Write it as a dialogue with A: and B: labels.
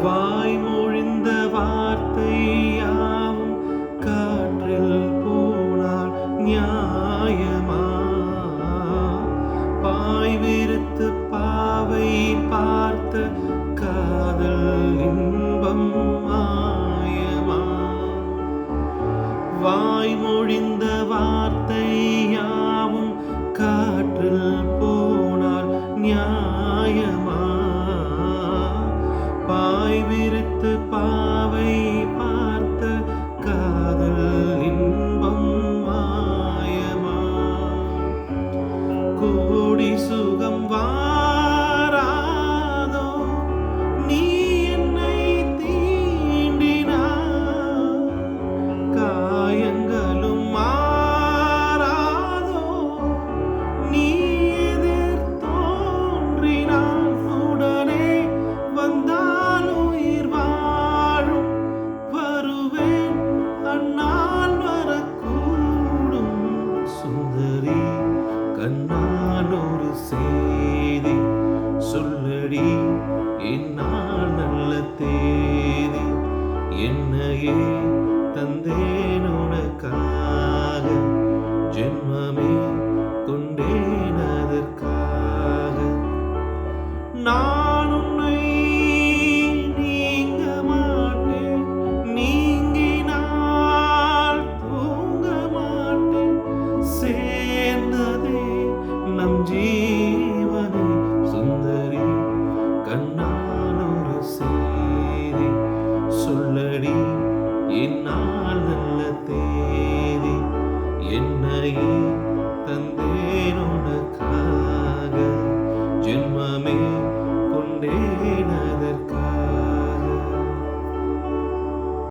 A: வாய்மொழிந்த வார்த்தை யாவும் காற்றில் போனால் நியாயமா? பாய் விரித்து பாவை பார்த்த காதல் இன்பம் மாயமா? வாய்மொழிந்த வார்த்தை யாவும் காற்றில் போனால் நியாயமா? பாய் விரித்து பாவை பார்த்த காதல் இன்பம் மாயமா? கோடி சுகம் வாராதோ நீ என்னை தீண்டினாய், காயங்களும் மாறாதோ நீ எதிர் தோன்றினாய். உடனே வந்தால் உயிர் வாழும், வருவேன் அந்நாள் வரக்கூடும். சுந்தரி கண்ணால் ஒரு செய்தி சொல்லடி, இந்நாள் நல்ல தேதி. என்னையே தந்தேன் உனக்காக, ஜென்மமே கொண்டேன் அதற்காக. நான் உன்னை நீங்க மாட்டேன், நீங்கினால் தூங்க மாட்டேன். சேர்ந்ததே நம் ஜீவனை, சுந்தரி கண்ணால் ஒரு